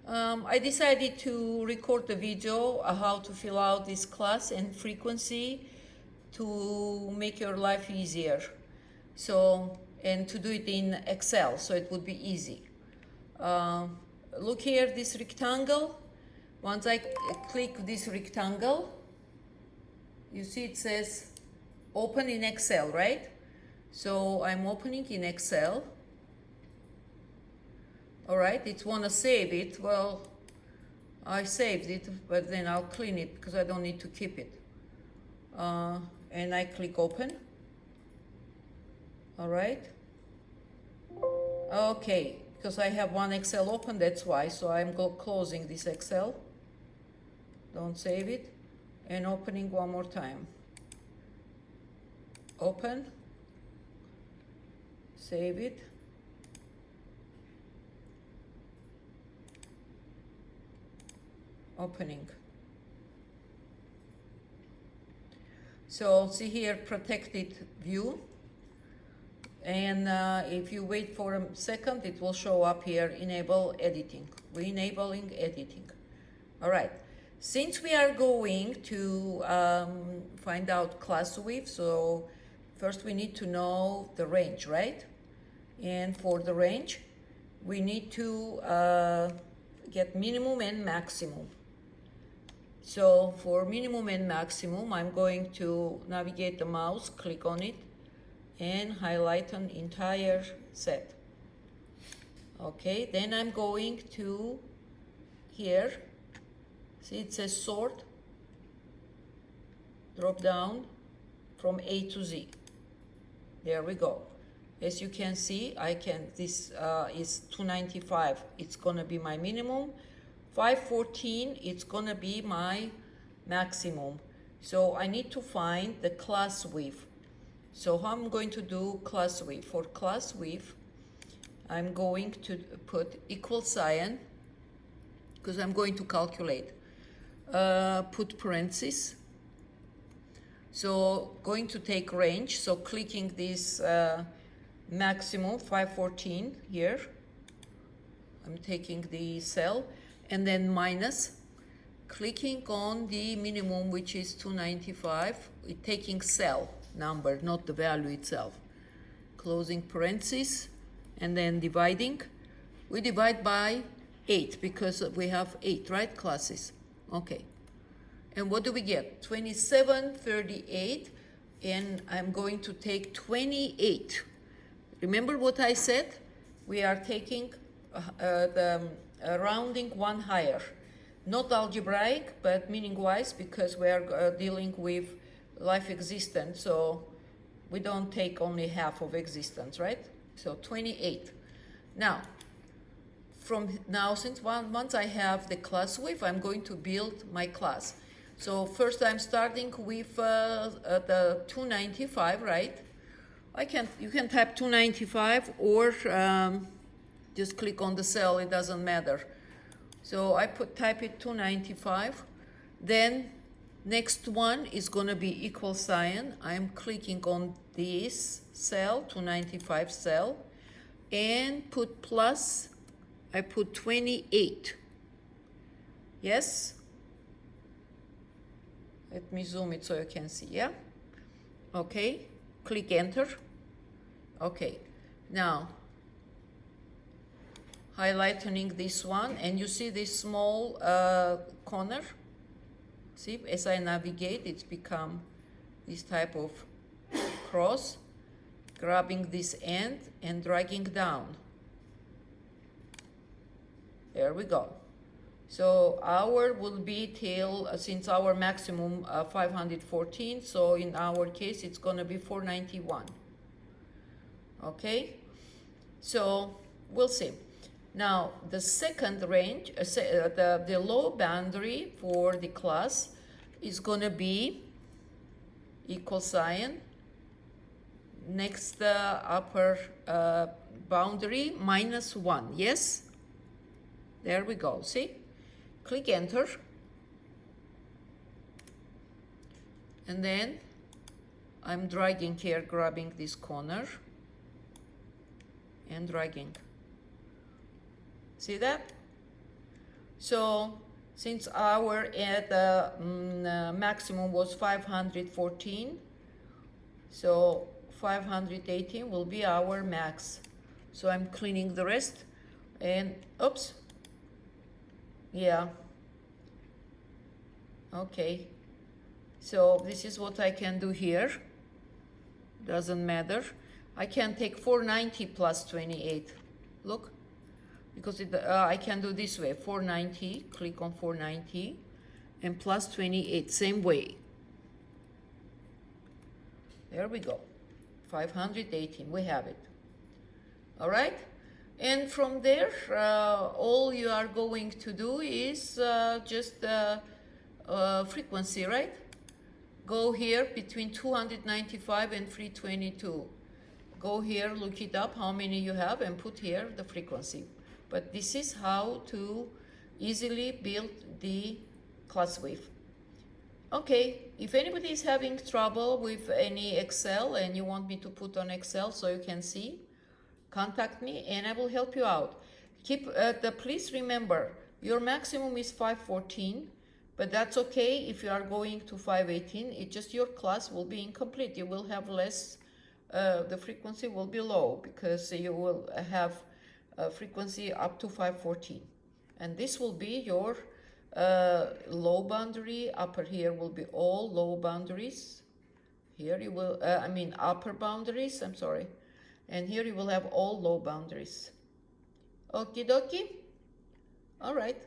I decided to record the video how to fill out this class and frequency to make your life easier. So, and to do it in Excel, so it would be easy. Look here, this rectangle. Once I click this rectangle, you see it says open in Excel, right? So I'm opening in Excel. All right, it wanna save it. Well, I saved it, but then I'll clean it because I don't need to keep it. And I click open. All right. Okay, because I have one Excel open, that's why. So I'm closing this Excel. Don't save it. And opening one more time. Open. Save it. Opening. So see here, protected view. And if you wait for a second, it will show up here, enable editing. We're enabling editing. All right. Since we are going to find out class width, so first we need to know the range, right? And for the range, we need to get minimum and maximum. So for minimum and maximum, I'm going to navigate the mouse, click on it, and highlight an entire set. Okay, then I'm going to here, see it says sort, drop down from A to Z. There we go. As you can see, this is 295, it's gonna be my minimum. 514, it's gonna be my maximum. So I need to find the class width. So how I'm going to do class width? For class width, I'm going to put equal sign, because I'm going to calculate. Put parentheses. So going to take range, so clicking this maximum 514 here. I'm taking the cell, and then minus, clicking on the minimum, which is 295, taking cell number, not the value itself. Closing parentheses, and then dividing. We divide by 8 because we have 8, right, classes? Okay. And what do we get? 2738, and I'm going to take 28. Remember what I said? We are taking the rounding one higher. Not algebraic, but meaning-wise, because we are dealing with life existence, so we don't take only half of existence, right? So 28. Now, since once I have the class width, I'm going to build my class. So first I'm starting with the 295, right? You can type 295 or just click on the cell, it doesn't matter. So I type it 295, then next one is gonna be equal sign. I'm clicking on this cell, 295 cell, and put plus, I put 28. Yes? Let me zoom it so you can see, yeah? Okay, click enter. Okay, now, highlighting this one, and you see this small corner? See, as I navigate, it's become this type of cross, grabbing this end and dragging down. There we go. So our will be till, since our maximum 514, so in our case, it's gonna be 491. Okay, so we'll see. Now, the second range, the low boundary for the class is gonna be equal sign, next upper boundary -1, yes? There we go, see? Click enter. And then I'm dragging here, grabbing this corner and dragging. See that? So since our maximum was 514, so 518 will be our max. So I'm cleaning the rest, and oops, yeah, okay. So this is what I can do here. Doesn't matter. I can take 490 plus 28. Look, because I can do this way. 490, click on 490, and plus 28, same way. There we go. 518, we have it. All right? And from there, all you are going to do is just frequency, right? Go here between 295 and 322. Go here, look it up, how many you have, and put here the frequency. But this is how to easily build the class wave. Okay, if anybody is having trouble with any Excel and you want me to put on Excel so you can see, contact me and I will help you out. Please remember, your maximum is 514, but that's okay if you are going to 518. It's just your class will be incomplete. You will have less, the frequency will be low because you will have a frequency up to 514. And this will be your low boundary. Upper here will be all low boundaries. Here you will, upper boundaries, I'm sorry. And here you will have all low boundaries. Okie dokie. All right.